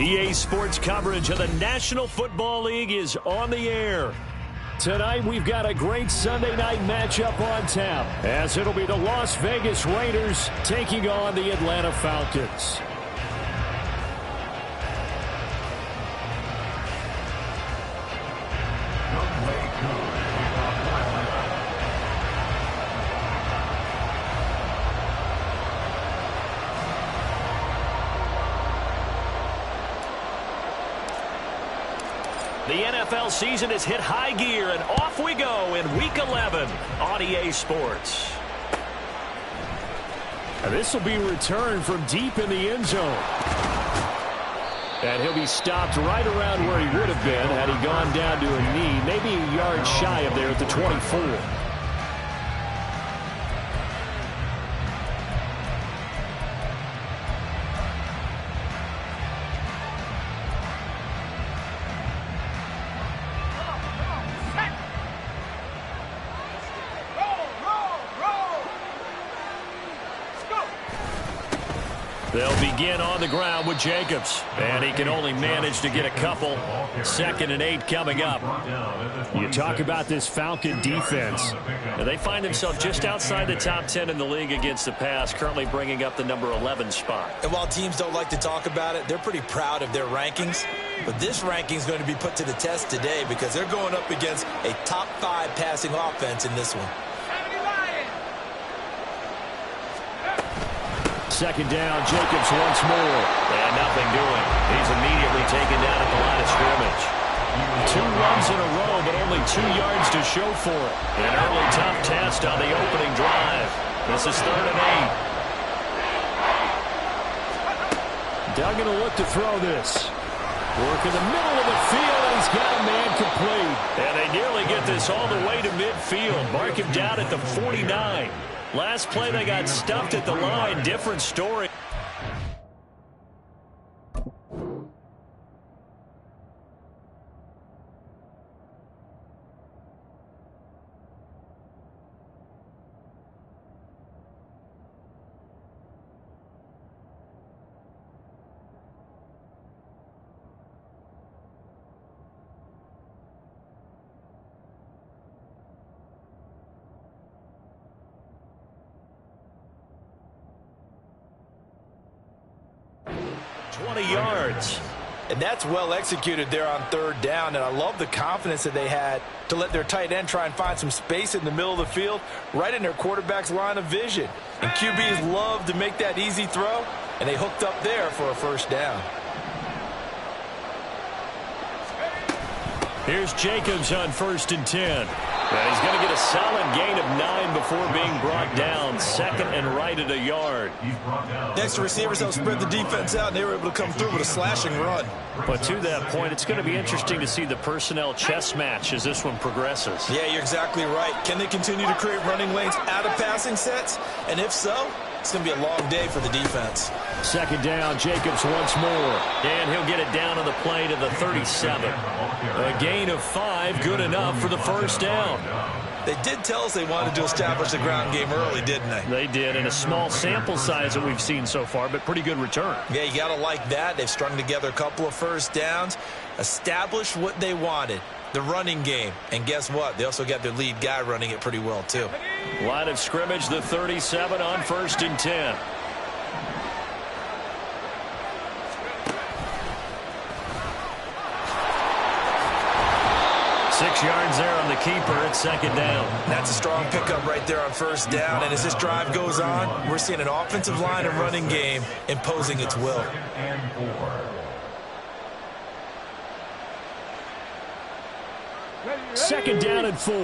EA Sports coverage of the National Football League is on the air. Tonight, we've got a great Sunday night matchup on tap, as it'll be the Las Vegas Raiders taking on the Atlanta Falcons. The NFL season has hit high gear, and off we go in Week 11 on EA Sports. And this will be returned from deep in the end zone. And he'll be stopped right around where he would have been had he gone down to a knee, maybe a yard shy of there at the 24. They'll begin on the ground with Jacobs, and he can only manage to get a couple. 2nd and 8 coming up. You talk about this Falcon defense. Now, they find themselves just outside the top 10 in the league against the pass, currently bringing up the number 11 spot. And while teams don't like to talk about it, they're pretty proud of their rankings. But this ranking is going to be put to the test today because they're going up against a top 5 passing offense in this one. 2nd down, Jacobs once more. And nothing doing. He's immediately taken down at the line of scrimmage. 2 runs in a row, but only 2 yards to show for it. An early tough test on the opening drive. This is 3rd and 8. Doug going to look to throw this. Work in the middle of the field, and he's got a man complete. And they nearly get this all the way to midfield. Mark him down at the 49. Last play, they got stuffed at the line. Different story. Yards. And that's well executed there on 3rd down, and I love the confidence that they had to let their tight end try and find some space in the middle of the field, right in their quarterback's line of vision. And QBs love to make that easy throw, and they hooked up there for a 1st down. Here's Jacobs on 1st and 10. And he's going to get a solid gain of 9 before being brought down. 2nd and right at a yard. Next to receivers, they'll spread the defense out, and they were able to come through with a slashing run. But to that point, it's going to be interesting to see the personnel chess match as this one progresses. Yeah, you're exactly right. Can they continue to create running lanes out of passing sets? And if so, it's going to be a long day for the defense. 2nd down, Jacobs once more. And he'll get it down on the play to the 37. A gain of 5, good enough for the 1st down. They did tell us they wanted to establish the ground game early, didn't they? They did, and a small sample size that we've seen so far, but pretty good return. Yeah, you got to like that. They've strung together a couple of 1st downs, established what they wanted, the running game. And guess what? They also got their lead guy running it pretty well, too. Line of scrimmage, the 37 on 1st and 10. Six yards there on the keeper at 2nd down. That's a strong pickup right there on 1st down. And as this drive goes on, we're seeing an offensive line and running game imposing its will. 2nd down and 4.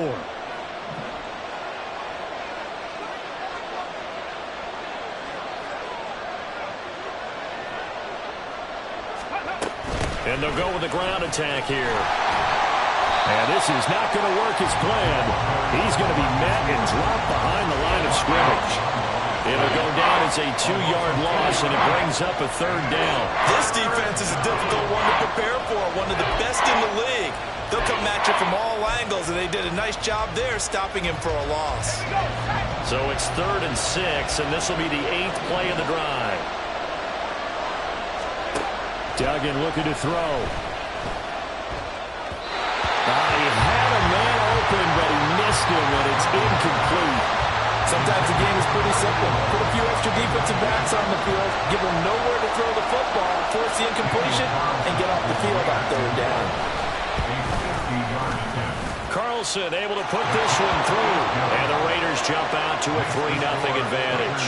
And they'll go with the ground attack here. And this is not going to work as planned. He's going to be met and dropped behind the line of scrimmage. It'll go down as a 2-yard loss, and it brings up a 3rd down. This defense is a difficult one to prepare for, one of the best in the league. They'll come at you from all angles, and they did a nice job there stopping him for a loss. So it's 3rd and 6, and this will be the 8th play of the drive. Duggan looking to throw. He had a man open, but he missed him, and it's incomplete. Sometimes the game is pretty simple. Put a few extra defensive backs on the field, give them nowhere to throw the football, force the incompletion, and get off the field on third down. Carlson able to put this one through, and the Raiders jump out to a 3-0 advantage.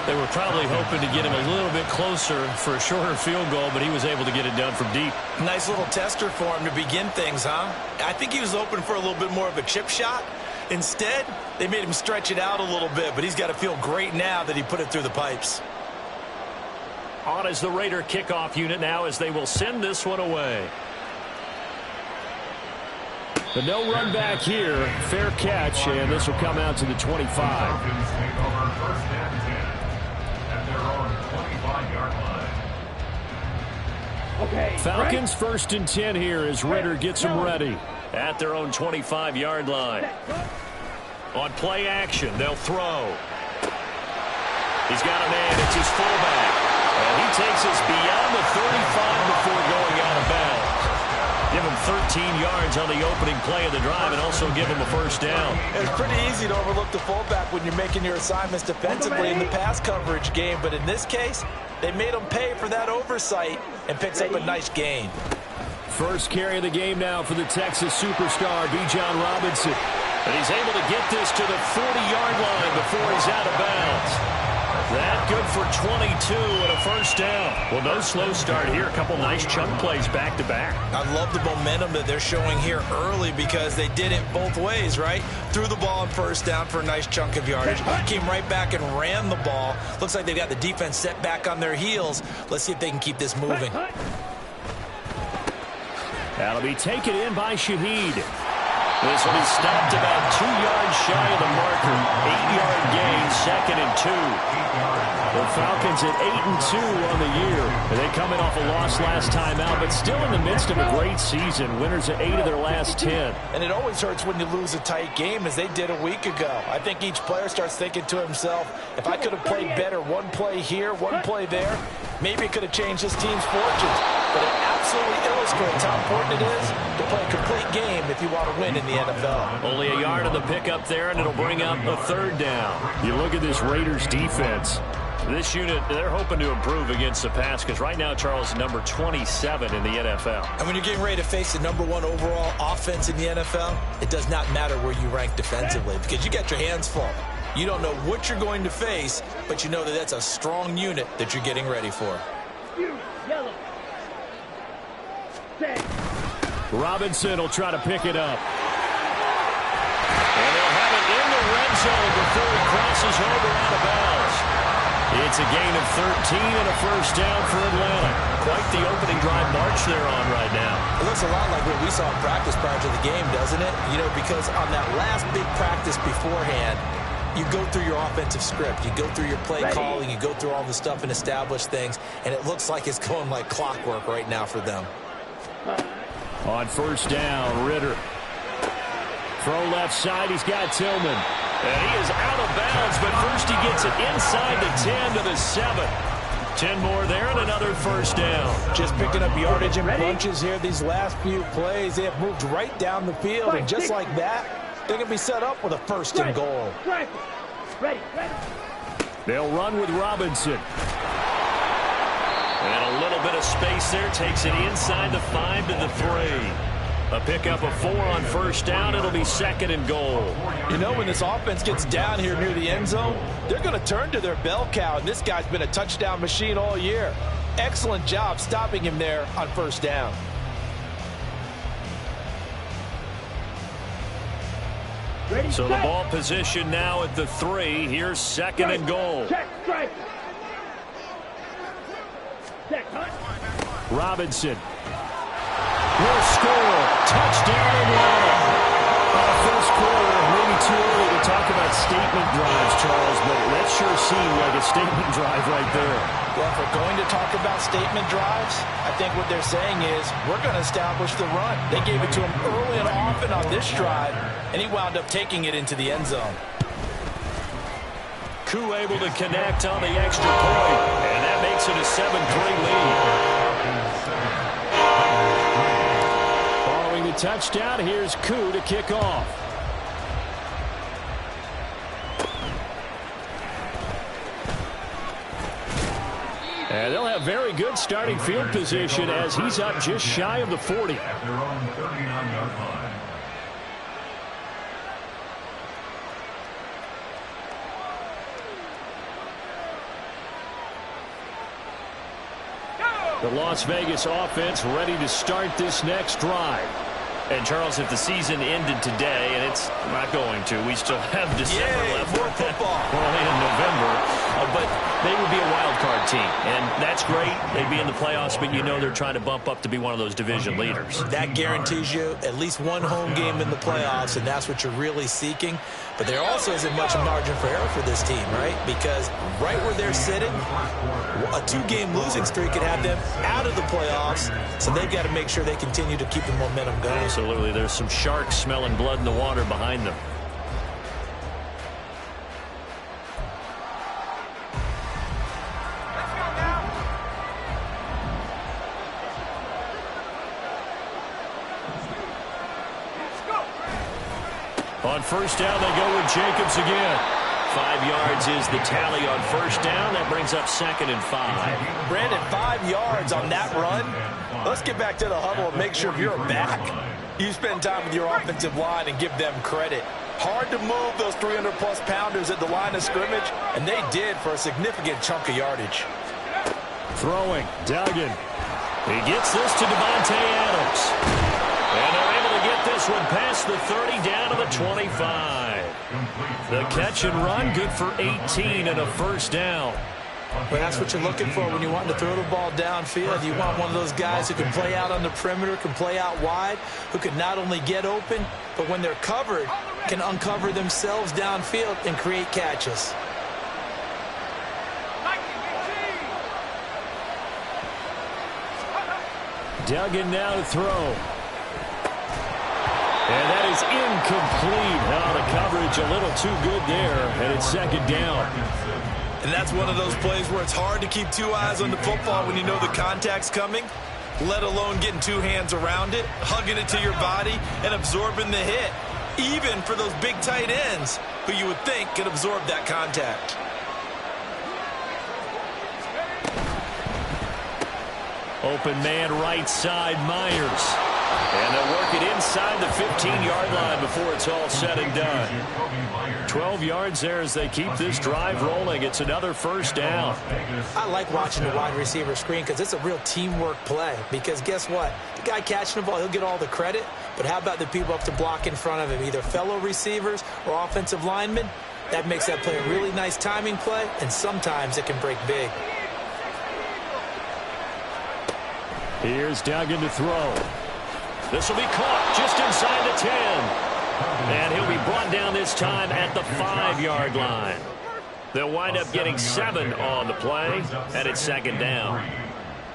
They were probably hoping to get him a little bit closer for a shorter field goal, but he was able to get it done from deep. Nice little tester for him to begin things, huh? I think he was open for a little bit more of a chip shot. Instead, they made him stretch it out a little bit, but he's got to feel great now that he put it through the pipes. On is the Raider kickoff unit now as they will send this one away. But no run back here. Fair catch, and this will come out to the 25. Falcons first and 10 here as Ritter gets them ready at their own 25-yard line. On play action, they'll throw. He's got a man. It's his fullback. And he takes us beyond the 35 before going out of bounds. Give him 13 yards on the opening play of the drive and also give him a first down. It's pretty easy to overlook the fullback when you're making your assignments defensively in the pass coverage game, but in this case, they made him pay for that oversight and picks up a nice gain. First carry of the game now for the Texas superstar, Bijan Robinson. And he's able to get this to the 40-yard line before he's out of bounds. That good for 22 and a first down. Well, no slow start here. A couple nice chunk plays back-to-back. I love the momentum that they're showing here early because they did it both ways, right? Threw the ball on first down for a nice chunk of yardage. Came right back and ran the ball. Looks like they've got the defense set back on their heels. Let's see if they can keep this moving. That'll be taken in by Shaheed. This one is stopped about 2 yards shy of the marker. 8-yard gain, 2nd and 2. The Falcons at 8-2 on the year. They come in off a loss last time out, but still in the midst of a great season. Winners at 8 of their last 10. And it always hurts when you lose a tight game, as they did a week ago. I think each player starts thinking to himself, if I could have played better one play here, one play there, maybe it could have changed this team's fortunes. But it absolutely illustrates how important it is to play a complete game if you want to win in the NFL. Only a yard on the pickup there, and it'll bring up a third down. You look at this Raiders defense. This unit, they're hoping to improve against the pass because right now, Charles, number 27 in the NFL. And when you're getting ready to face the number 1 overall offense in the NFL, it does not matter where you rank defensively because you got your hands full. You don't know what you're going to face, but you know that that's a strong unit that you're getting ready for. Robinson will try to pick it up. And they'll have it in the red zone before he crosses over out of bounds. It's a gain of 13 and a first down for Atlanta. Quite the opening drive march they're on right now. It looks a lot like what we saw in practice prior to the game, doesn't it? You know, because on that last big practice beforehand, you go through your offensive script. You go through your play calling. You go through all the stuff and establish things. And it looks like it's going like clockwork right now for them. On first down, Ritter. Throw left side, he's got Tillman. And he is out of bounds, but first he gets it inside the 10 to the 7. 10 more there and another first down. Just picking up yardage in bunches here these last few plays. They have moved right down the field, and just like that, they're going to be set up with a first and goal. Ready. They'll run with Robinson. And a little bit of space there. Takes it inside the 5 to the 3. A pickup of 4 on first down. It'll be 2nd and goal. You know, when this offense gets down here near the end zone, they're going to turn to their bell cow, and this guy's been a touchdown machine all year. Excellent job stopping him there on first down. So the ball position now at the 3. Here's 2nd and goal. Robinson will score. Touchdown Atlanta. First quarter, maybe too early to talk about statement drives, Charles, but that sure seemed like a statement drive right there. Well, if we're going to talk about statement drives, I think what they're saying is we're going to establish the run. They gave it to him early and often on this drive, and he wound up taking it into the end zone. Koo able to connect on the extra point, and that makes it a 7-3 lead. touchdown. Here's Koo to kick off. And they'll have very good starting field position as he's up just shy of the 40. At their own 39-yard line. The Las Vegas offense ready to start this next drive. And, Charles, if the season ended today, and it's not going to, we still have December left. More football. We're only in November, but they would be a wild card team. And that's great. They'd be in the playoffs, but you know they're trying to bump up to be one of those division leaders. That guarantees you at least one home game in the playoffs, and that's what you're really seeking. But there also isn't much margin for error for this team, right? Because right where they're sitting, a 2-game losing streak could have them out of the playoffs, so they've got to make sure they continue to keep the momentum going. Absolutely. There's some sharks smelling blood in the water behind them. On first down, they go with Jacobs again. 5 yards is the tally on first down. That brings up 2nd and 5. Brandon, 5 yards on that run. Let's get back to the huddle and make sure if you're back, you spend time with your offensive line and give them credit. Hard to move those 300-plus pounders at the line of scrimmage, and they did for a significant chunk of yardage. Throwing, Duggan. He gets this to Devontae Adams. And they're able to get this one past the 30 down to the 25. The catch and run, good for 18 and a first down. Well, that's what you're looking for when you want to throw the ball downfield. You want one of those guys who can play out on the perimeter, can play out wide, who can not only get open, but when they're covered, can uncover themselves downfield and create catches. Duggan now to throw. And that is incomplete. Now the coverage a little too good there, and it's 2nd down. And that's one of those plays where it's hard to keep 2 eyes on the football when you know the contact's coming, let alone getting 2 hands around it, hugging it to your body, and absorbing the hit, even for those big tight ends who you would think could absorb that contact. Open man right side, Myers. And they'll work it inside the 15-yard line before it's all said and done. 12 yards there as they keep this drive rolling. It's another first down. I like watching the wide receiver screen because it's a real teamwork play. Because guess what? The guy catching the ball, he'll get all the credit. But how about the people up to block in front of him, either fellow receivers or offensive linemen? That makes that play a really nice timing play, and sometimes it can break big. Here's Duggan to throw. This will be caught just inside the 10. And he'll be brought down this time at the 5-yard line. They'll wind up getting 7 on the play, and it's 2nd down.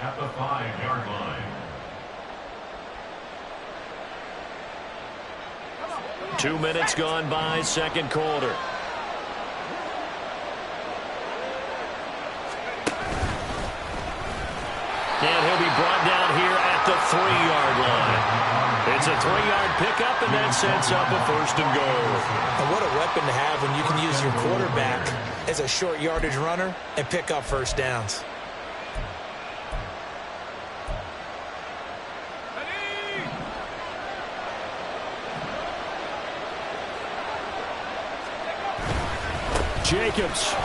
At the 5-yard line. 2 minutes gone by, 2nd quarter. And he'll be brought down here at the 3-yard line. It's a 3-yard pickup, and that sets up a 1st and goal. And what a weapon to have when you can use your quarterback as a short yardage runner and pick up first downs. Jacobs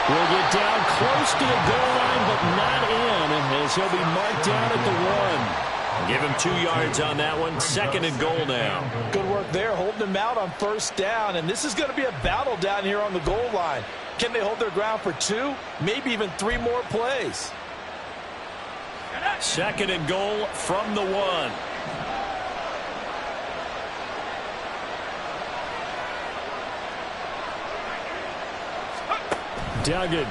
will get down close to the goal line, but not in, as he'll be marked down at the 1. Give him 2 yards on that one. 2nd and goal now. Good work there, holding them out on first down, and this is going to be a battle down here on the goal line. Can they hold their ground for 2, maybe even 3 more plays? 2nd and goal from the 1. Duggan.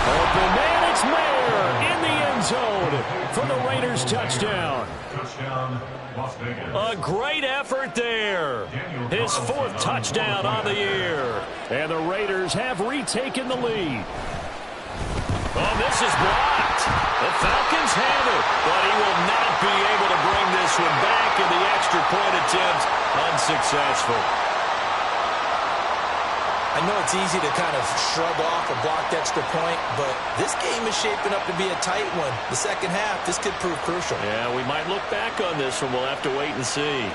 Open man, it's Mayer in the end zone for the Raiders touchdown. Touchdown, Las Vegas. A great effort there. His 4th touchdown on the year. And the Raiders have retaken the lead. Oh, this is blocked. The Falcons have it, but he will not be able to bring this one back, and the extra point attempt unsuccessful. I know it's easy to kind of shrug off a blocked extra point, but this game is shaping up to be a tight one. The second half, this could prove crucial. Yeah, we might look back on this one. We'll have to wait and see.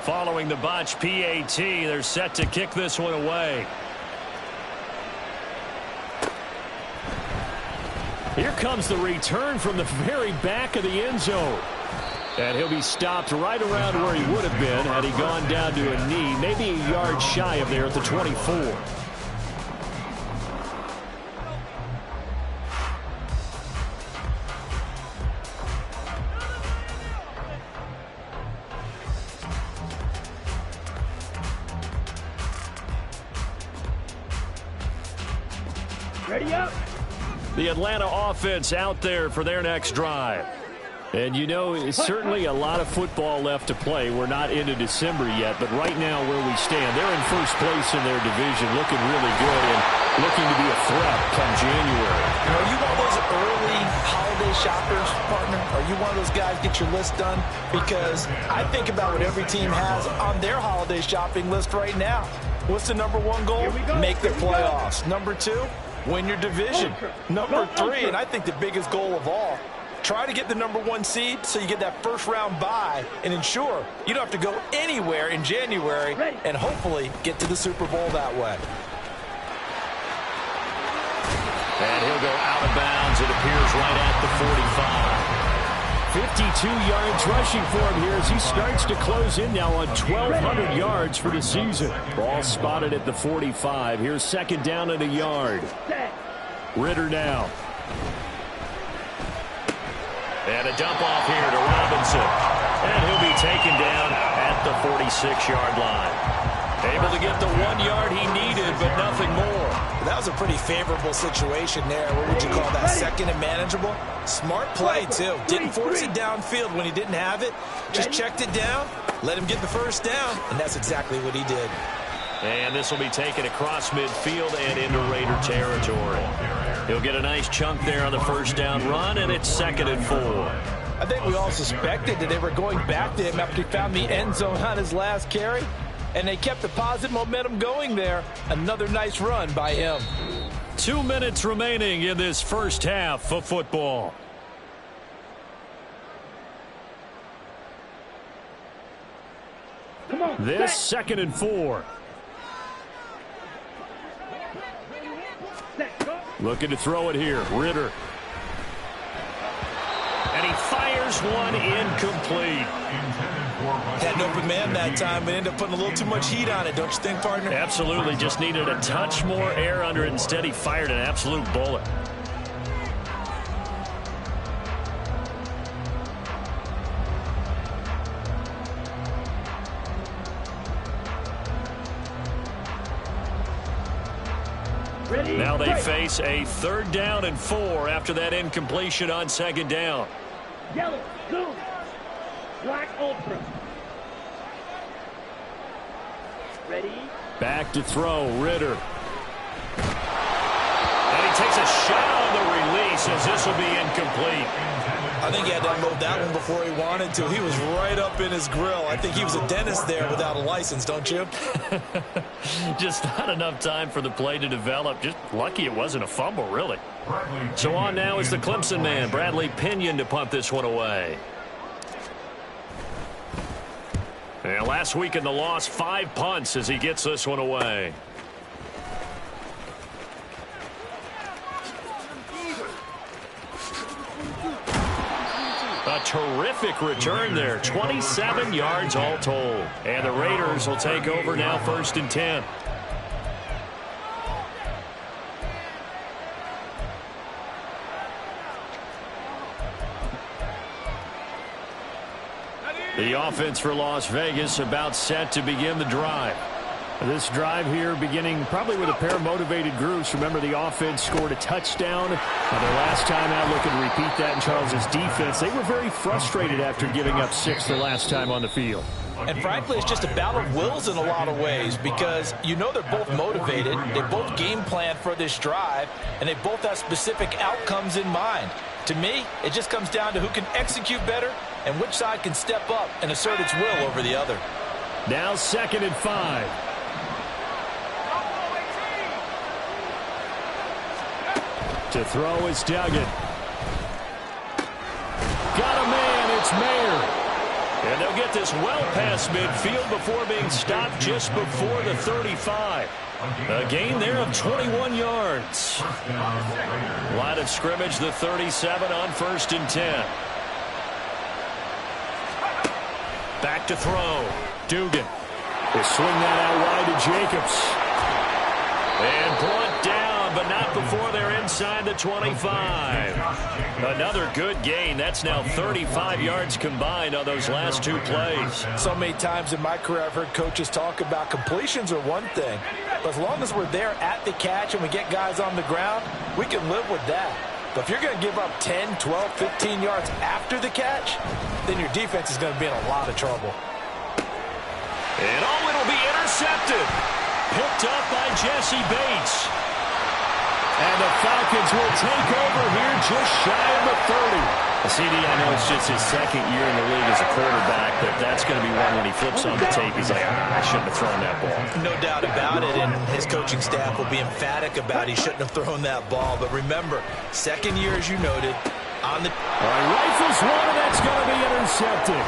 Following the botch PAT, they're set to kick this one away. Here comes the return from the very back of the end zone. And he'll be stopped right around where he would have been had he gone down to a knee, maybe a yard shy of there at the 24. Ready up. The Atlanta offense out there for their next drive. And, you know, it's certainly a lot of football left to play. We're not into December yet, but right now where we stand, they're in first place in their division, looking really good and looking to be a threat come January. Are you one of those early holiday shoppers, partner? Are you one of those guys get your list done? Because I think about what every team has on their holiday shopping list right now. What's the number one goal? Make the playoffs. Number two, win your division. Number three, and I think the biggest goal of all, try to get the number one seed so you get that first round bye and ensure you don't have to go anywhere in January and hopefully get to the Super Bowl that way. And he'll go out of bounds, it appears, right at the 45. 52 yards rushing for him here as he starts to close in now on 1,200 yards for the season. Ball spotted at the 45. Here's second down and a yard. Ritter now. And a dump off here to Robinson. And he'll be taken down at the 46-yard line. Able to get the 1 yard he needed, but nothing more. That was a pretty favorable situation there. What would you call that? Second and manageable? Smart play, too. Didn't force it downfield when he didn't have it. Just checked it down, let him get the first down, and that's exactly what he did. And this will be taken across midfield and into Raider territory. He'll get a nice chunk there on the first down run, and it's 2nd and 4. I think we all suspected that they were going back to him after he found the end zone on his last carry, and they kept the positive momentum going there. Another nice run by him. 2 minutes remaining in this first half of football. This 2nd and 4. Looking to throw it here. Ritter. And he fires one incomplete. Had an open man that time, but ended up putting a little too much heat on it, don't you think, partner? Absolutely. Just needed a touch more air under it. Instead, he fired an absolute bullet. Now they face a 3rd down and 4 after that incompletion on 2nd down. Yellow, blue, black, ultra. Ready? Back to throw, Ritter. And he takes a shot on the release as this will be incomplete. I think he had to unload that one before he wanted to. He was right up in his grill. I think he was a dentist there without a license, don't you? Just not enough time for the play to develop. Just lucky it wasn't a fumble, really. So on now is the Clemson man, Bradley Pinion, to punt this one away. And last week in the loss, 5 punts as he gets this one away. A terrific return there. 27 yards all told. And the Raiders will take over now 1st and 10. The offense for Las Vegas about set to begin the drive. This drive here beginning probably with a pair of motivated groups. Remember, the offense scored a touchdown. Their last time out, looking to repeat that in Charles's defense. They were very frustrated after giving up 6 the last time on the field. And frankly, it's just a battle of wills in a lot of ways because you know they're both motivated, they both game plan for this drive, and they both have specific outcomes in mind. To me, it just comes down to who can execute better and which side can step up and assert its will over the other. Now 2nd and 5. To throw is Duggan. Got a man, it's Mayer. And they'll get this well past midfield before being stopped just before the 35. A gain there of 21 yards. Line of scrimmage, the 37 on 1st and 10. Back to throw. Dugan will swing that out wide to Jacobs. And brought down, but not before they're inside the 25. Another good gain. That's now 35 yards combined on those last 2 plays. So many times in my career I've heard coaches talk about completions are one thing. But as long as we're there at the catch and we get guys on the ground, we can live with that. But if you're going to give up 10, 12, 15 yards after the catch, then your defense is going to be in a lot of trouble. And it'll be intercepted. Picked up by Jesse Bates. And the Falcons will take over here just shy of the 30. CD, I know it's just his 2nd year in the league as a quarterback, but that's going to be one when he flips on the tape. He's like, I shouldn't have thrown that ball. No doubt about it, and his coaching staff will be emphatic about he shouldn't have thrown that ball. But remember, 2nd year, as you noted, on the... All right, rifles one, and that's going to be intercepted.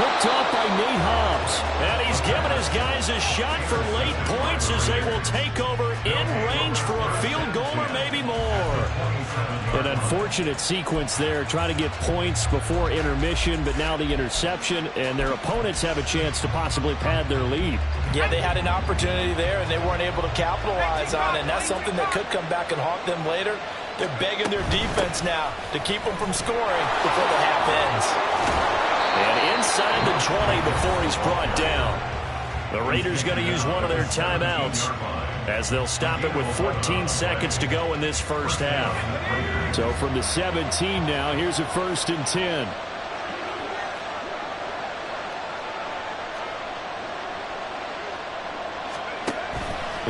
Picked up by Nate Hobbs. And he's given his guys a shot for late points as they will take over in range for a field goal or maybe more. An unfortunate sequence there, trying to get points before intermission, but now the interception, and their opponents have a chance to possibly pad their lead. Yeah, they had an opportunity there, and they weren't able to capitalize on it, and that's something that could come back and haunt them later. They're begging their defense now to keep them from scoring before the half ends. And inside the 20 before he's brought down. The Raiders going to use one of their timeouts as they'll stop it with 14 seconds to go in this first half. So from the 17 now, here's a 1st and 10.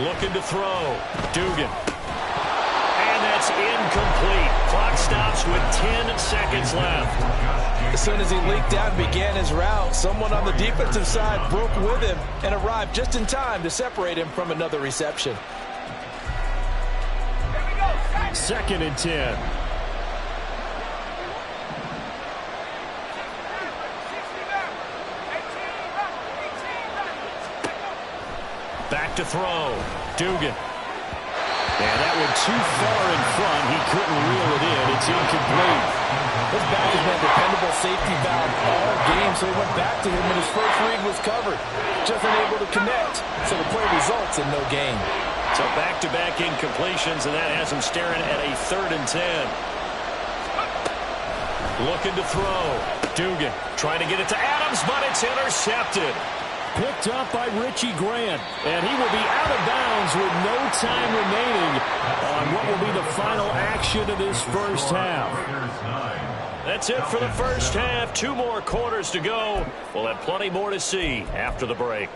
Looking to throw. Dugan. And that's incomplete. Clock stops with 10 seconds left. As soon as he leaked out and began his route, someone on the defensive side broke with him and arrived just in time to separate him from another reception. 2nd and 10. Back to throw. Dugan. And that one too far in front. He couldn't reel it in. It's incomplete. This back has been a dependable safety valve all game, so he went back to him when his first read was covered. Just unable to connect, so the play results in no gain. So back-to-back incompletions, and that has him staring at a 3rd and 10. Looking to throw. Dugan trying to get it to Adams, but it's intercepted. Picked up by Richie Grant, and he will be out of bounds with no time remaining on what will be the final action of this first half. That's it for the first half. 2 more quarters to go. We'll have plenty more to see after the break.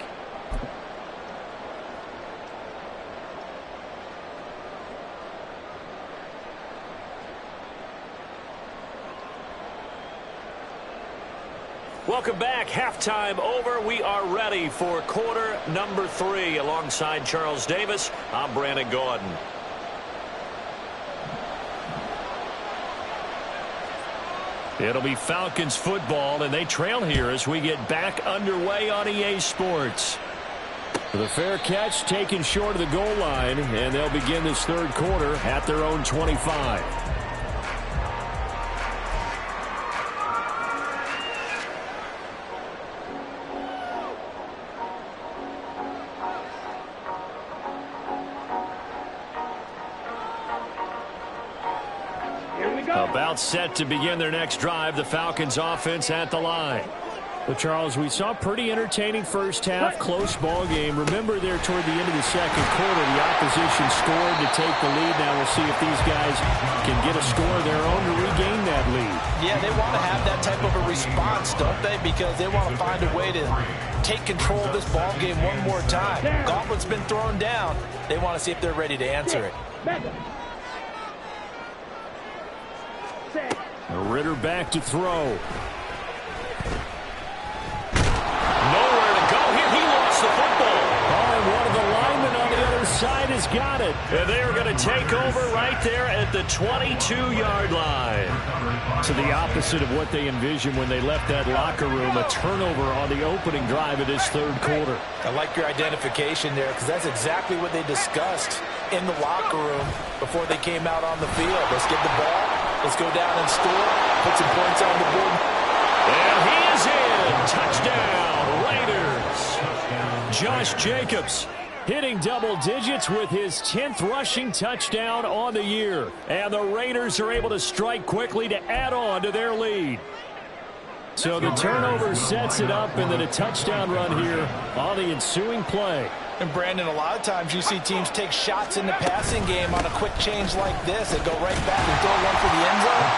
Welcome back. Halftime over. We are ready for quarter number 3. Alongside Charles Davis, I'm Brandon Gordon. It'll be Falcons football, and they trail here as we get back underway on EA Sports. The fair catch taken short of the goal line, and they'll begin this 3rd quarter at their own 25. About set to begin their next drive. The Falcons offense at the line. Well, Charles, we saw a pretty entertaining first half, close ball game. Remember there toward the end of the second quarter, the opposition scored to take the lead. Now we'll see if these guys can get a score of their own to regain that lead. Yeah, they want to have that type of a response, don't they? Because they want to find a way to take control of this ball game one more time. Gauntlet's been thrown down. They want to see if they're ready to answer it. Ritter back to throw. Nowhere to go here. He lost the football. Oh, and one of the linemen on the other side has got it. And they are going to take over right there at the 22-yard line. To the opposite of what they envisioned when they left that locker room, a turnover on the opening drive of this third quarter. I like your identification there because that's exactly what they discussed in the locker room before they came out on the field. Let's get the ball. Let's go down and score. Put some points on the board. And he is in. Touchdown, Raiders. Josh Jacobs hitting double digits with his 10th rushing touchdown on the year. And the Raiders are able to strike quickly to add on to their lead. So the turnover sets it up, and then a touchdown run here on the ensuing play. And Brandon, a lot of times you see teams take shots in the passing game on a quick change like this and go right back and throw one for the end zone.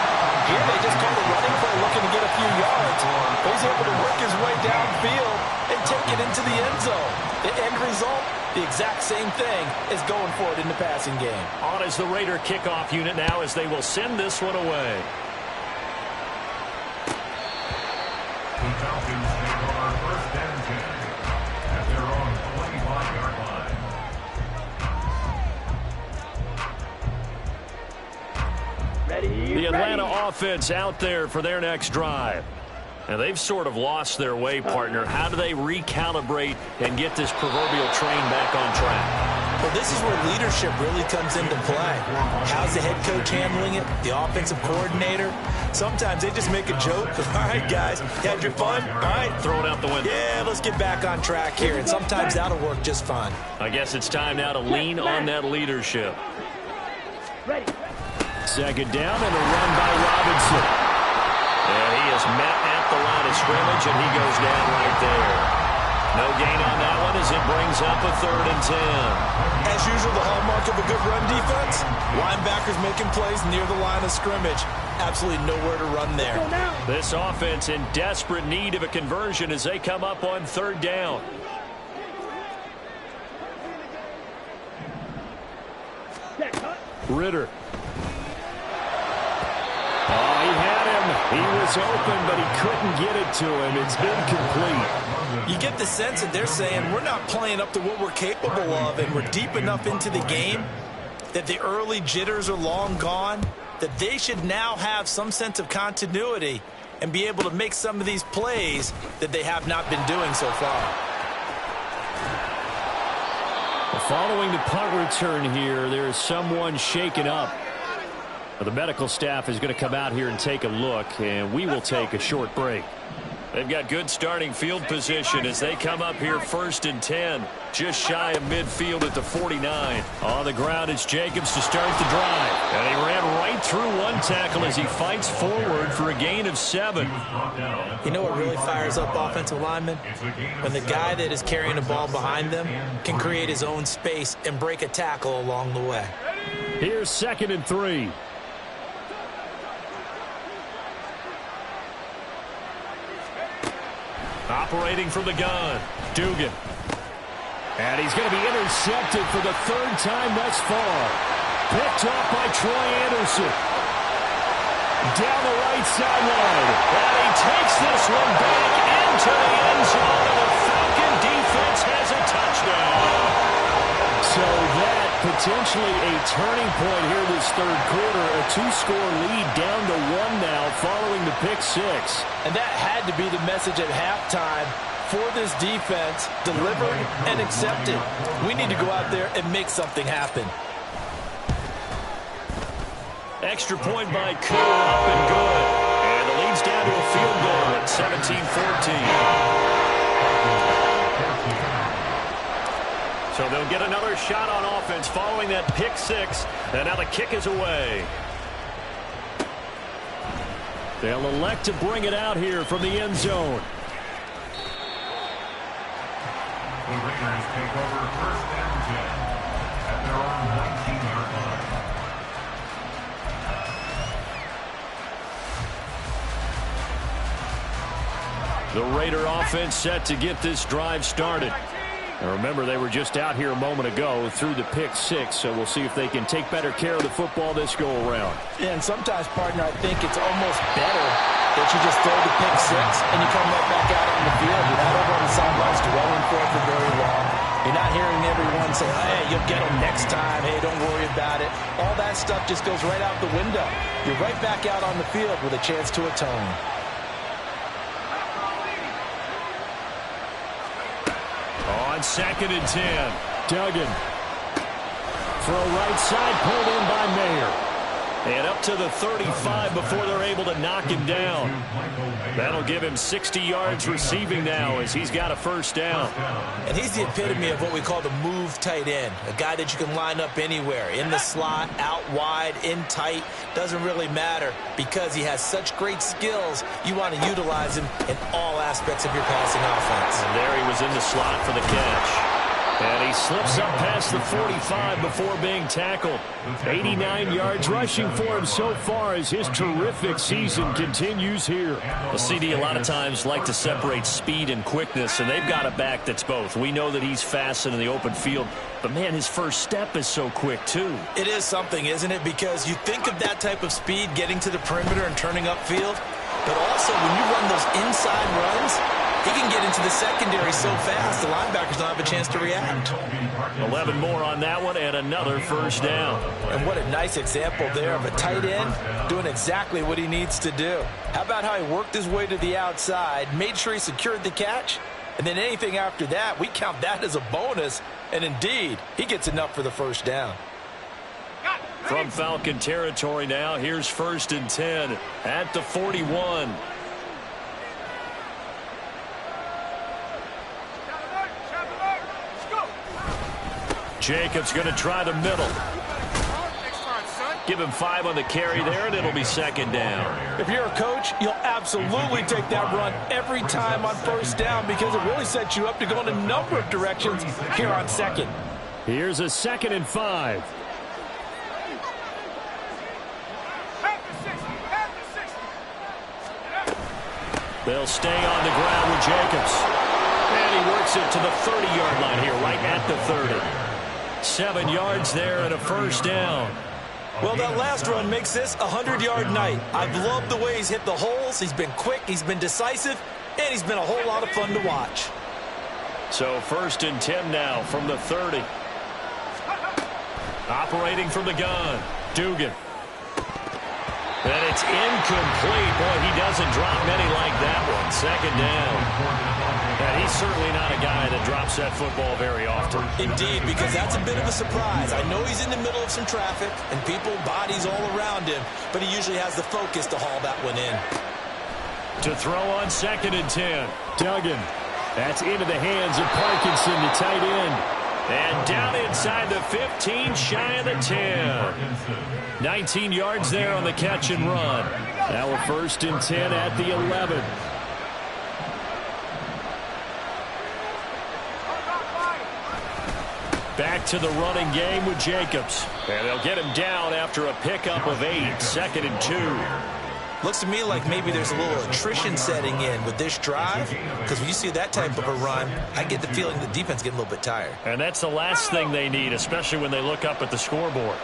Here they just call a running play looking to get a few yards. He's able to work his way downfield and take it into the end zone. The end result, the exact same thing as going for it in the passing game. On is the Raider kickoff unit now as they will send this one away. The Falcons take over first and 10 at their own 25-yard line. Ready? The Atlanta offense out there for their next drive. And they've sort of lost their way, partner. How do they recalibrate and get this proverbial train back on track? Well, this is where leadership really comes into play. How's the head coach handling it? The offensive coordinator? Sometimes they just make a joke. All right, guys, you had your fun? All right. Throw it out the window. Yeah, let's get back on track here. And sometimes that'll work just fine. I guess it's time now to lean on that leadership. Ready. Second down and a run by Robinson. And he is met at the line of scrimmage, and he goes down right there. No gain on that one as it brings up a 3rd and 10. As usual, the hallmark of a good run defense, linebackers making plays near the line of scrimmage. Absolutely nowhere to run there. This offense in desperate need of a conversion as they come up on 3rd down. Ritter. Oh, he had him. He was open, but he couldn't get it to him. It's incomplete. You get the sense that they're saying we're not playing up to what we're capable of, and we're deep enough into the game that the early jitters are long gone, that they should now have some sense of continuity and be able to make some of these plays that they have not been doing so far. Following the punt return here, there is someone shaken up. The medical staff is going to come out here and take a look, and we will take a short break. They've got good starting field position as they come up here 1st and 10, just shy of midfield at the 49. On the ground, it's Jacobs to start the drive. And he ran right through one tackle as he fights forward for a gain of 7. You know what really fires up offensive linemen? When the guy that is carrying the ball behind them can create his own space and break a tackle along the way. Here's 2nd and 3. Operating from the gun, Dugan. And he's going to be intercepted for the 3rd time thus far. Picked off by Troy Anderson. Down the right sideline. And he takes this one back into the end zone. And the Falcon defense has a touchdown. So that potentially a turning point here this 3rd quarter. A 2-score lead down to 1 now following the pick 6. And that had to be the message at halftime for this defense. Delivered and accepted. We need to go out there and make something happen. Extra point by Koo, up and good. And the lead's down to a field goal at 17-14. So they'll get another shot on offense following that pick 6. And now the kick is away. They'll elect to bring it out here from the end zone. The Raiders take over first and 10 at their own 19-yard line. The Raider offense set to get this drive started. And remember, they were just out here a moment ago through the pick six, so we'll see if they can take better care of the football this go-around. And sometimes, partner, I think it's almost better that you just throw the pick six and you come right back out on the field. You're not over on the sidelines dwelling for it for very long. You're not hearing everyone say, hey, you'll get them next time. Hey, don't worry about it. All that stuff just goes right out the window. You're right back out on the field with a chance to atone. On 2nd and 10, Duggan. Throw right side, pulled in by Mayer. And up to the 35 before they're able to knock him down. That'll give him 60 yards receiving now as he's got a first down. And he's the epitome of what we call the move tight end, a guy that you can line up anywhere, in the slot, out wide, in tight, doesn't really matter because he has such great skills. You want to utilize him in all aspects of your passing offense. And there he was in the slot for the catch. And he slips up past the 45 before being tackled. 89 yards rushing for him so far as his terrific season continues here. The CD a lot of times like to separate speed and quickness, and they've got a back that's both. We know that he's fast in the open field, but, man, his first step is so quick, too. It is something, isn't it? Because you think of that type of speed getting to the perimeter and turning upfield, but also when you run those inside runs, he can get into the secondary so fast, the linebackers don't have a chance to react. 11 more on that one and another first down. And what a nice example there of a tight end doing exactly what he needs to do. How about how he worked his way to the outside, made sure he secured the catch, and then anything after that, we count that as a bonus. And indeed, he gets enough for the first down. From Falcon territory now, here's 1st and 10 at the 41. Jacobs going to try the middle. Give him 5 on the carry there, and it'll be 2nd down. If you're a coach, you'll absolutely take that run every time on first down because it really sets you up to go in a number of directions here on 2nd. Here's a 2nd and 5. They'll stay on the ground with Jacobs. And he works it to the 30-yard line here, right at the 30. 7 yards there and a first down. Well, that last run makes this a 100-yard night. I've loved the way he's hit the holes. He's been quick, he's been decisive, and he's been a whole lot of fun to watch. So 1st and 10 now from the 30. Operating from the gun, Dugan. And it's incomplete. Boy, he doesn't drop many like that one. 2nd down. And he's certainly not a guy that drops that football very often. Indeed, because that's a bit of a surprise. I know he's in the middle of some traffic and people, bodies all around him, but he usually has the focus to haul that one in. To throw on 2nd and 10. Duggan. That's into the hands of Parkinson, the tight end. And down inside the 15, shy of the 10. 19 yards there on the catch and run. Now we're 1st and 10 at the 11. Back to the running game with Jacobs. And they'll get him down after a pickup of 8. 2nd and 2. Looks to me like maybe there's a little attrition setting in with this drive, because when you see that type of a run, I get the feeling the defense getting a little bit tired. And that's the last thing they need, especially when they look up at the scoreboard.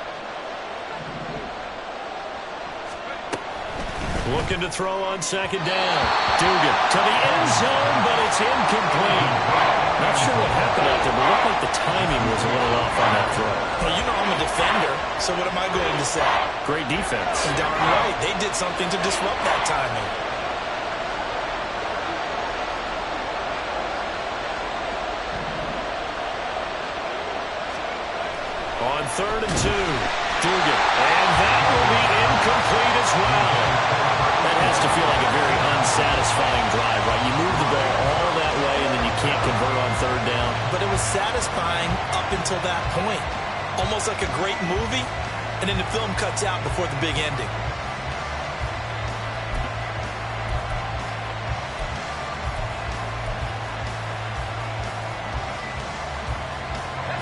Looking to throw on 2nd down. Dugan to the end zone, but it's incomplete. Not sure what happened out there, but it looked like the timing was a little off on that throw. Well, you know I'm a defender, so what am I going to say? Great defense. Darn right. They did something to disrupt that timing. On 3rd and 2, Dugan. And that will be incomplete as well. That has to feel like a very unsatisfying drive, right? You move the ball all that way, and then you can't convert on 3rd down. But it was satisfying up until that point. Almost like a great movie, and then the film cuts out before the big ending.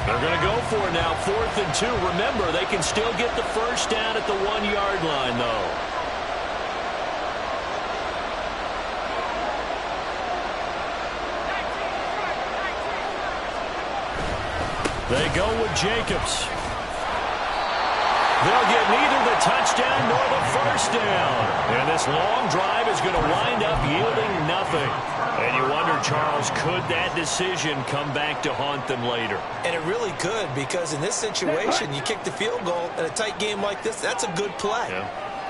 They're going to go for it now, 4th and 2. Remember, they can still get the first down at the 1-yard line, though. They go with Jacobs. They'll get neither the touchdown nor the first down. And this long drive is going to wind up yielding nothing. And you wonder, Charles, could that decision come back to haunt them later? And it really could, because in this situation, you kick the field goal in a tight game like this, that's a good play. Yeah.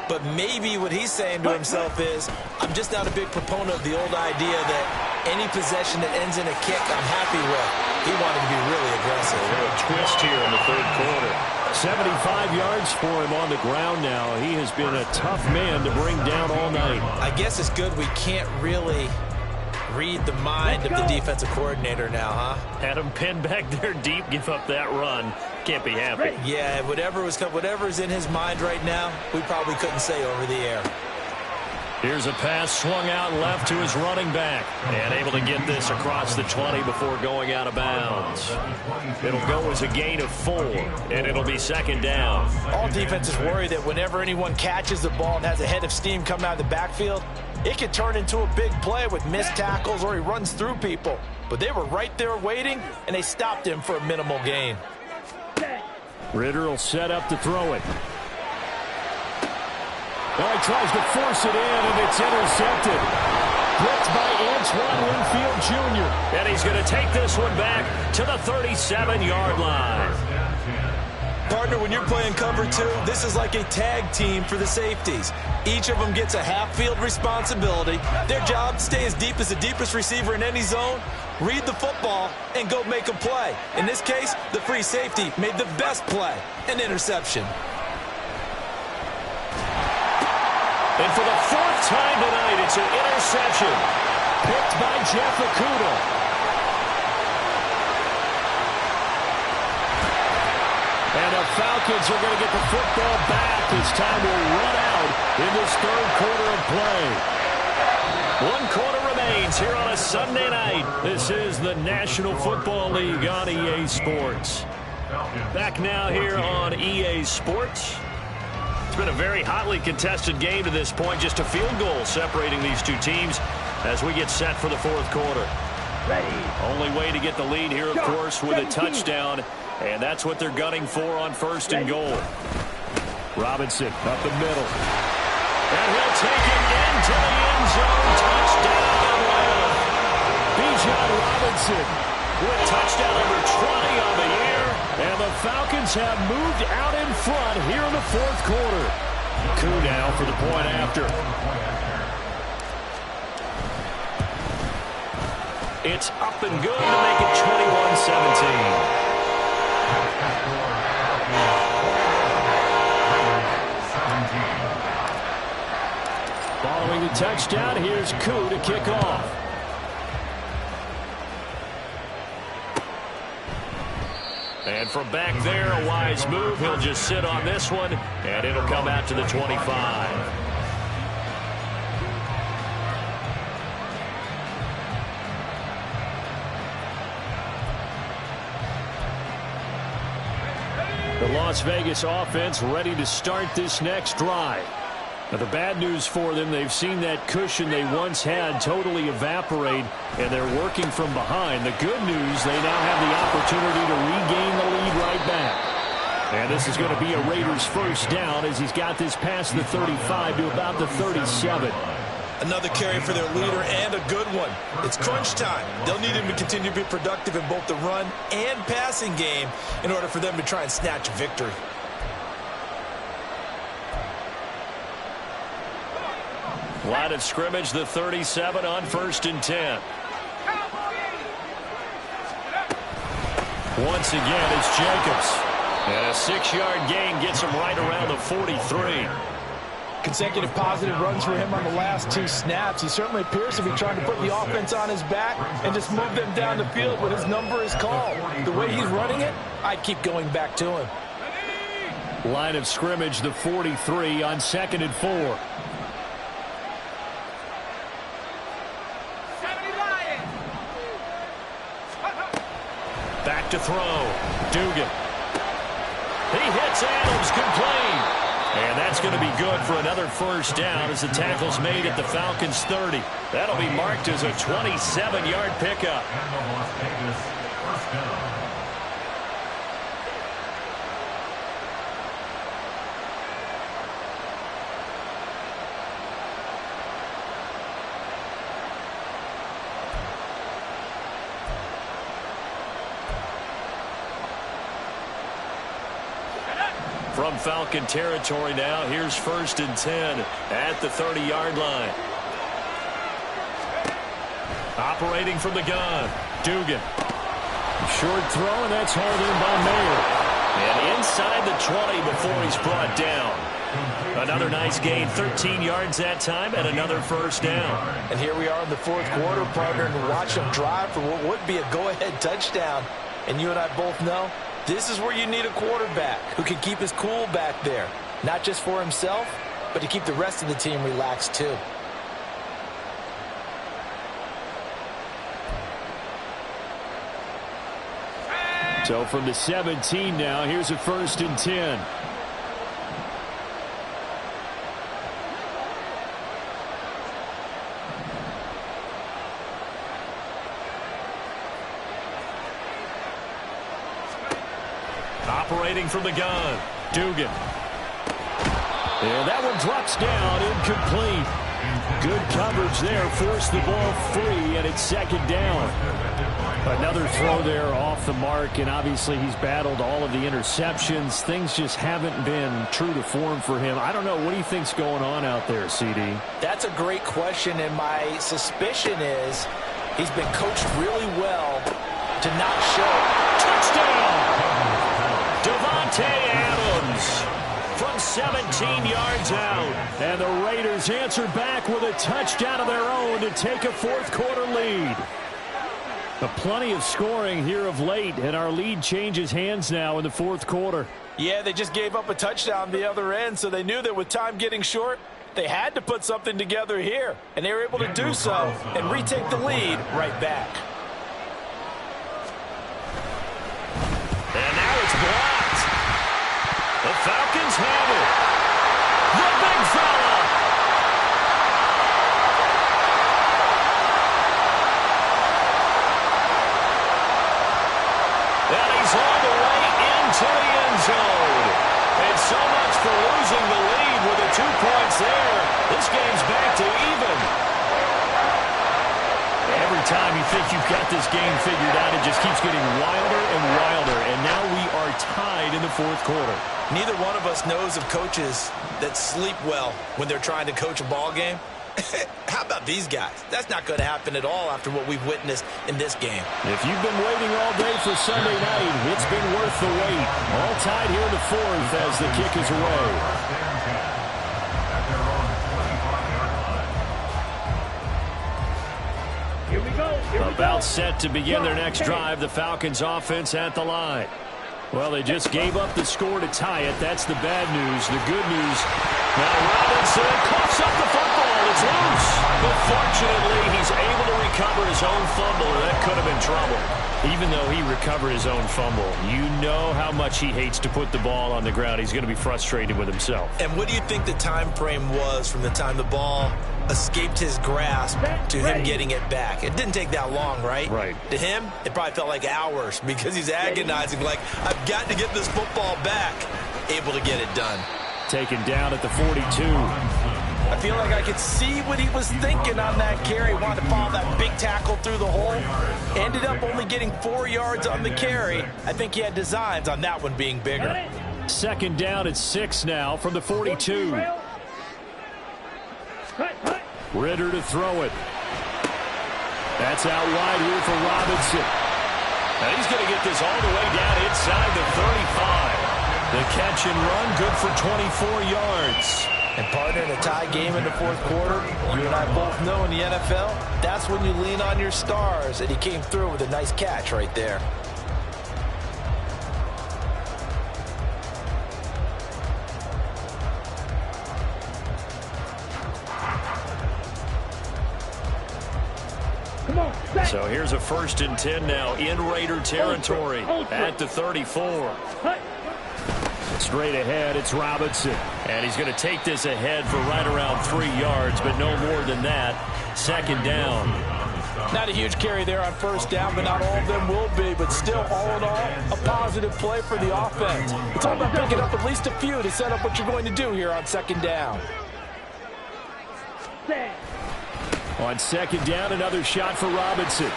But maybe what he's saying to himself is, I'm just not a big proponent of the old idea that any possession that ends in a kick, I'm happy with. He wanted to be really aggressive. A little twist here in the 3rd quarter. 75 yards for him on the ground now. He has been a tough man to bring down all night. I guess it's good we can't really read the mind of the defensive coordinator now, huh? Had him pinned back there deep, give up that run. Can't be happy. Yeah, whatever's in his mind right now, we probably couldn't say over the air. Here's a pass swung out left to his running back. And able to get this across the 20 before going out of bounds. It'll go as a gain of 4, and it'll be 2nd down. All defenses worry that whenever anyone catches the ball and has a head of steam coming out of the backfield, it could turn into a big play with missed tackles or he runs through people. But they were right there waiting, and they stopped him for a minimal gain. Ritter will set up to throw it. Now he tries to force it in, and it's intercepted. Blitzed by Antoine Winfield Jr. And he's going to take this one back to the 37-yard line. Partner, when you're playing cover 2, this is like a tag team for the safeties. Each of them gets a half-field responsibility. Their job, stay as deep as the deepest receiver in any zone, read the football, and go make a play. In this case, the free safety made the best play, an interception. And for the 4th time tonight, it's an interception. Picked by Jeff Okudah. And the Falcons are going to get the football back as time will run out in this 3rd quarter of play. 1 quarter remains here on a Sunday night. This is the National Football League on EA Sports. Back now here on EA Sports. It's been a very hotly contested game to this point. Just a field goal separating these two teams as we get set for the 4th quarter. Only way to get the lead here, of course, with a touchdown. And that's what they're gunning for on 1st and goal. Robinson up the middle. And he'll take it into the end zone. Touchdown. Bijan Robinson with touchdown number 20 on the year. And the Falcons have moved out in front here in the 4th quarter. Coup now for the point after. It's up and good to make it 21-17. Following the touchdown, here's Coup to kick off. And from back there, a wise move. He'll just sit on this one, and it'll come out to the 25. The Las Vegas offense ready to start this next drive. Now, the bad news for them, they've seen that cushion they once had totally evaporate, and they're working from behind. The good news, they now have the opportunity to regain the lead right back. And this is going to be a Raiders 1st down as he's got this past the 35 to about the 37. Another carry for their leader and a good one. It's crunch time. They'll need him to continue to be productive in both the run and passing game in order for them to try and snatch victory. Line of scrimmage, the 37 on 1st and 10. Once again, it's Jacobs. And a 6-yard gain gets him right around the 43. Consecutive positive runs for him on the last 2 snaps. He certainly appears to be trying to put the offense on his back and just move them down the field when his number is called. The way he's running it, I'd keep going back to him. Line of scrimmage, the 43 on 2nd and 4. Back to throw. Dugan. He hits Adams complete. And that's going to be good for another first down as the tackle's made at the Falcons' 30. That'll be marked as a 27-yard pickup. And the Las Vegas first down. From Falcon territory now, here's 1st and 10 at the 30-yard line. Operating from the gun, Dugan. Short throw, and that's hauled in by Mayer. And inside the 20 before he's brought down. Another nice gain, 13 yards that time, and another first down. And here we are in the 4th quarter, partner, and watch them drive for what would be a go-ahead touchdown. And you and I both know this is where you need a quarterback who can keep his cool back there. Not just for himself, but to keep the rest of the team relaxed too. So from the 17 now, here's a 1st and 10. Operating from the gun, Dugan. And that one drops down, incomplete. Good coverage there, forced the ball free, and it's 2nd down. Another throw there off the mark, and obviously he's battled all of the interceptions. Things just haven't been true to form for him. I don't know, what do you think's going on out there, CD? That's a great question, and my suspicion is he's been coached really well to not show. Touchdown! Davante Adams from 17 yards out. And the Raiders answer back with a touchdown of their own to take a 4th quarter lead. Plenty of scoring here of late, and our lead changes hands now in the 4th quarter. Yeah, they just gave up a touchdown the other end, so they knew that with time getting short, they had to put something together here. And they were able to do so and retake the lead right back. And now it's blocked. The Falcons have it. The big fella. And he's on the way into the end zone. And so much for losing the lead with the 2 points there. This game's back to even. Every time you think you've got this game figured out, it just keeps getting wilder and wilder. And now we are tied in the 4th quarter. Neither one of us knows of coaches that sleep well when they're trying to coach a ball game. How about these guys? That's not going to happen at all after what we've witnessed in this game. If you've been waiting all day for Sunday night, it's been worth the wait. All tied here in the 4th as the kick is away. Here we go. About set to begin their next drive, the Falcons offense at the line. Well, they just gave up the score to tie it. That's the bad news. The good news, now Robinson coughs up the football. It's loose. But fortunately, he's able to recover his own fumble, or that could have been trouble. Even though he recovered his own fumble, you know how much he hates to put the ball on the ground. He's going to be frustrated with himself. And what do you think the time frame was from the time the ball escaped his grasp to him getting it back? It didn't take that long, right? Right. To him, it probably felt like hours because he's agonizing, like, I've got to get this football back. Able to get it done. Taken down at the 42. I feel like I could see what he was thinking on that carry. Wanted to follow that big tackle through the hole. Ended up only getting 4 yards on the carry. I think he had designs on that one being bigger. 2nd down at 6 now from the 42. Ritter to throw it. That's out wide here for Robinson. And he's going to get this all the way down inside the 35. The catch and run, good for 24 yards. And partner, in a tie game in the 4th quarter, you and I both know in the NFL, that's when you lean on your stars. And he came through with a nice catch right there. Come on. So here's a 1st and 10 now in Raider territory at the 34. Straight ahead, it's Robinson. And he's going to take this ahead for right around 3 yards, but no more than that. 2nd down. Not a huge carry there on 1st down, but not all of them will be. But still, all in all, a positive play for the offense. It's all about picking up at least a few to set up what you're going to do here on 2nd down. On 2nd down, another shot for Robinson.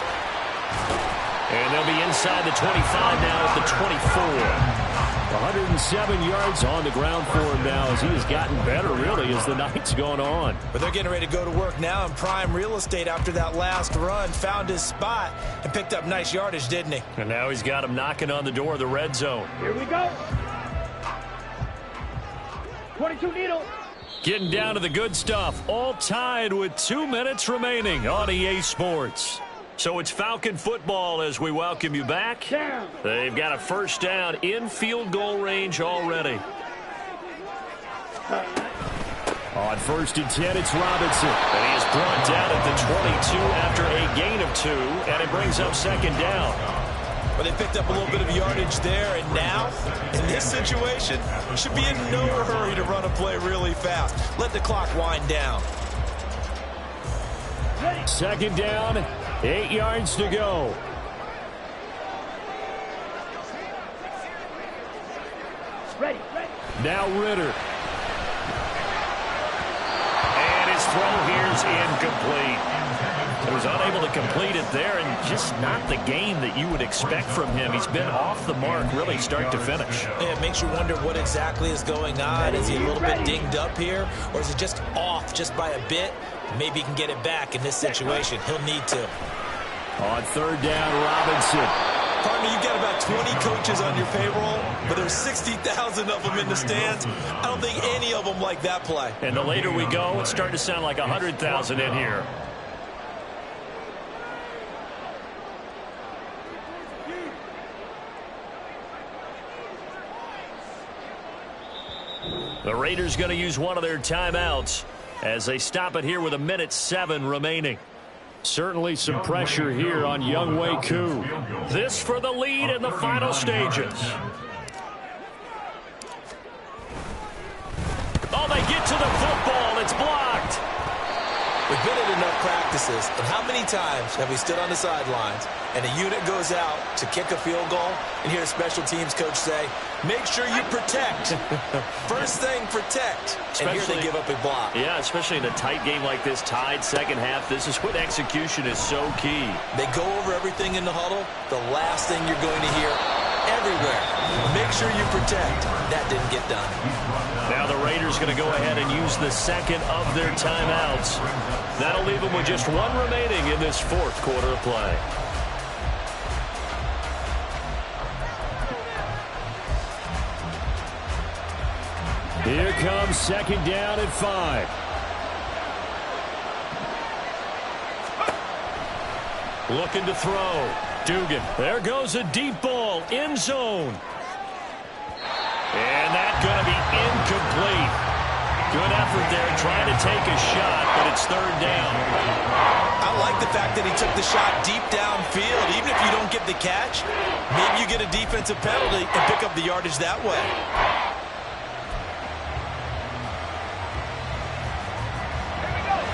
And they'll be inside the 25 now at the 24. 107 yards on the ground for him now as he has gotten better, really, as the night's gone on. But they're getting ready to go to work now in prime real estate after that last run. Found his spot and picked up nice yardage, didn't he? And now he's got him knocking on the door of the red zone. Here we go. 22 needle. Getting down to the good stuff. All tied with 2 minutes remaining on EA Sports. So it's Falcon football as we welcome you back. Down. They've got a 1st down in field goal range already. On 1st and 10, it's Robinson. And he is brought down at the 22 after a gain of 2, and it brings up 2nd down. Well, they picked up a little bit of yardage there, and now, in this situation, should be in no hurry to run a play really fast. Let the clock wind down. 2nd down, 8 yards to go. Ready. Now Ritter. And his throw here's incomplete. He was unable to complete it there, and just not the game that you would expect from him. He's been off the mark really start to finish. Yeah, it makes you wonder what exactly is going on. Is he a little bit dinged up here, or is he just off just by a bit? Maybe he can get it back in this situation. He'll need to. On 3rd down, Robinson. Pardon me, you've got about 20 coaches on your payroll, but there's 60,000 of them in the stands. I don't think any of them like that play. And the later we go, it's starting to sound like 100,000 in here. The Raiders going to use one of their timeouts as they stop it here with 1:07 remaining. Certainly some pressure here on Younghoe Koo. This for the lead in the final stages. Oh, they get to the football. It's blocked. We've been at enough practices, and how many times have we stood on the sidelines and a unit goes out to kick a field goal and hear a special teams coach say, make sure you protect. First thing, protect. And here they give up a block. Yeah, especially in a tight game like this, tied 2nd half. This is when execution is so key. They go over everything in the huddle. The last thing you're going to hear everywhere, make sure you protect. That didn't get done. Now the Raiders going to go ahead and use the 2nd of their timeouts. That'll leave them with just 1 remaining in this 4th quarter of play. Here comes 2nd down and 5. Looking to throw. Dugan. There goes a deep ball. End zone. And that's going to be incomplete. Good effort there trying to take a shot, but it's 3rd down. I like the fact that he took the shot deep downfield. Even if you don't get the catch, maybe you get a defensive penalty and pick up the yardage that way.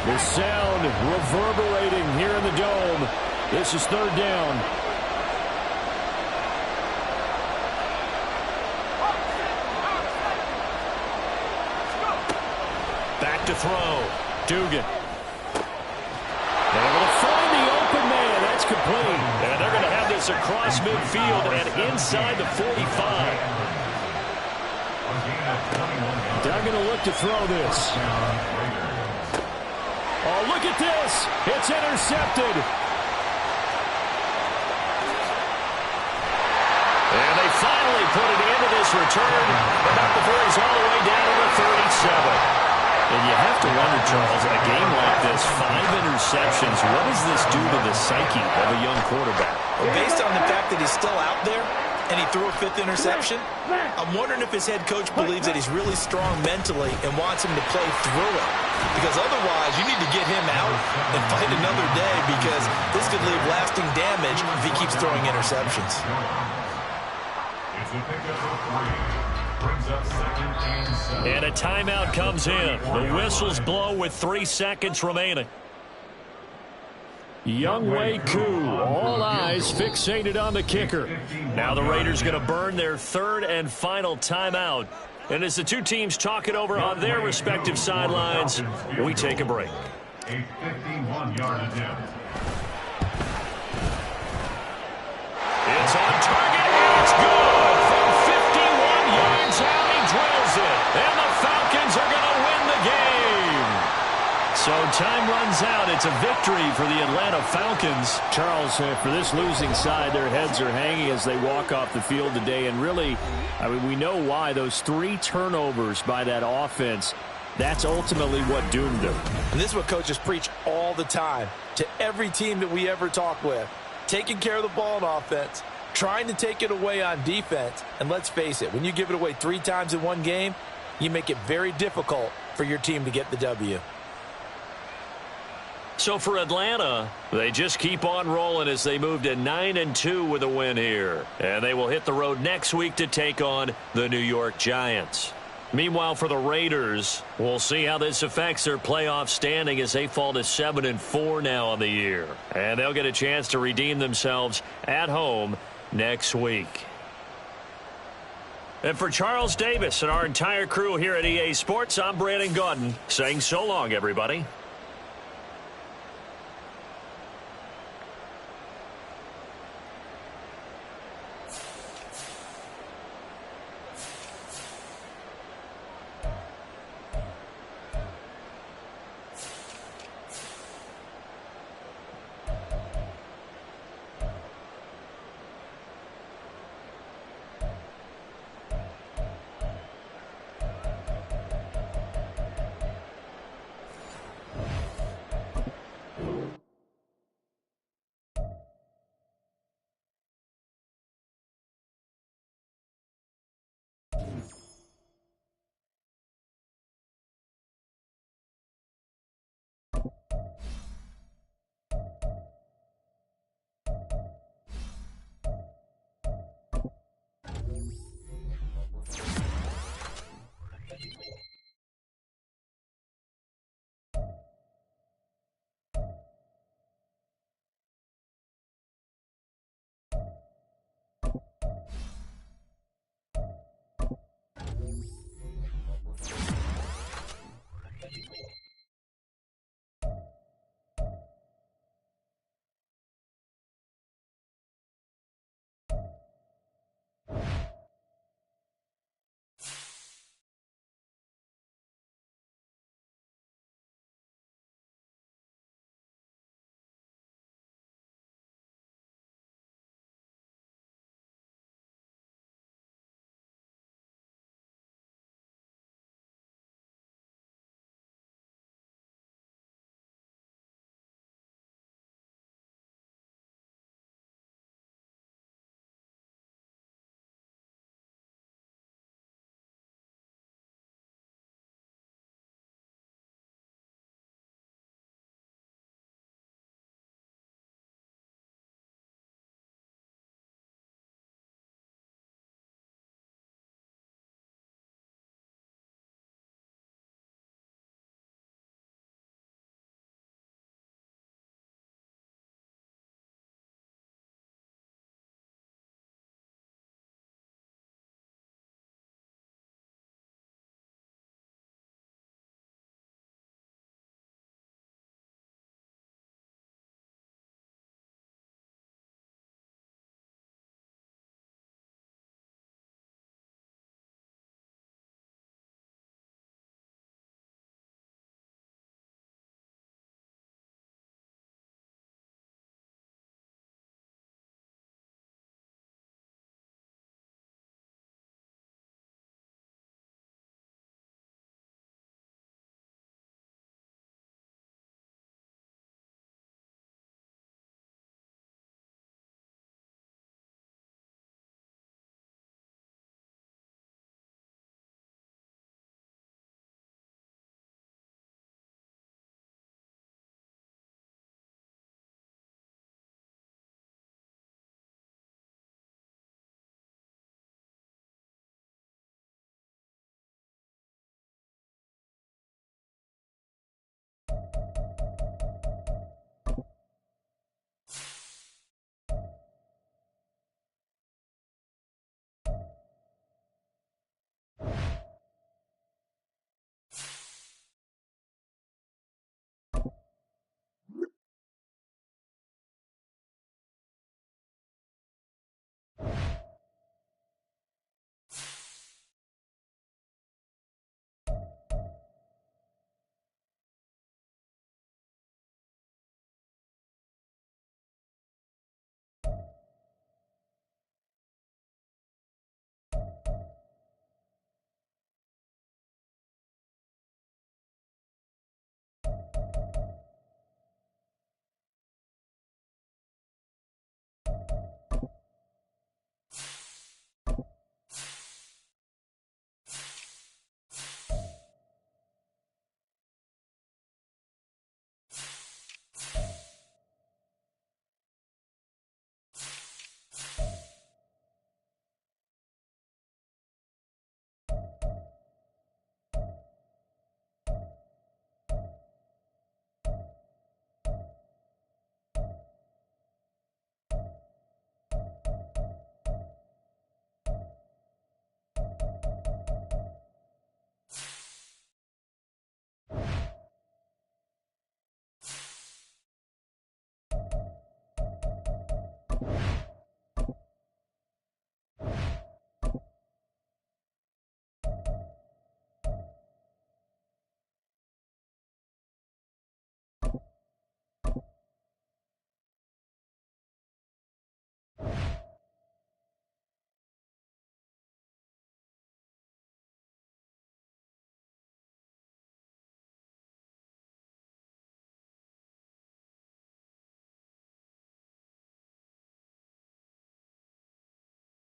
The sound reverberating here in the dome. This is 3rd down. Back to throw. Dugan. Able to find the open man. That's complete. And they're going to have this across midfield and inside the 45. They're going to look to throw this. Oh, look at this. It's intercepted. And they finally put it into this return, but not before he's all the way down to the 37. And you have to wonder, Charles, in a game like this, 5 interceptions, what does this do to the psyche of a young quarterback? Well, based on the fact that he's still out there, and he threw a 5th interception. I'm wondering if his head coach believes that he's really strong mentally and wants him to play through it. Because otherwise, you need to get him out and fight another day, because this could leave lasting damage if he keeps throwing interceptions. It's a pickup of 3. Brings up 2nd and 7. And a timeout comes in. The whistles blow with 3 seconds remaining. Younghoe Koo, all eyes fixated on the kicker. Now the Raiders going to burn their 3rd and final timeout. And as the two teams talk it over on their respective sidelines, we take a break. A 51-yard attempt. It's on target, and it's good. From 51 yards out, he drills it. And the Falcons are going to win the game. So time runs out. It's a victory for the Atlanta Falcons. Charles, for this losing side, their heads are hanging as they walk off the field today. And really, I mean, we know why. Those 3 turnovers by that offense, that's ultimately what doomed them. And this is what coaches preach all the time to every team that we ever talk with. Taking care of the ball on offense, trying to take it away on defense. And let's face it, when you give it away 3 times in one game, you make it very difficult for your team to get the W. So for Atlanta, they just keep on rolling as they move to 9-2 with a win here. And they will hit the road next week to take on the New York Giants. Meanwhile, for the Raiders, we'll see how this affects their playoff standing as they fall to 7-4 now on the year. And they'll get a chance to redeem themselves at home next week. And for Charles Davis and our entire crew here at EA Sports, I'm Brandon Gaudin saying so long, everybody.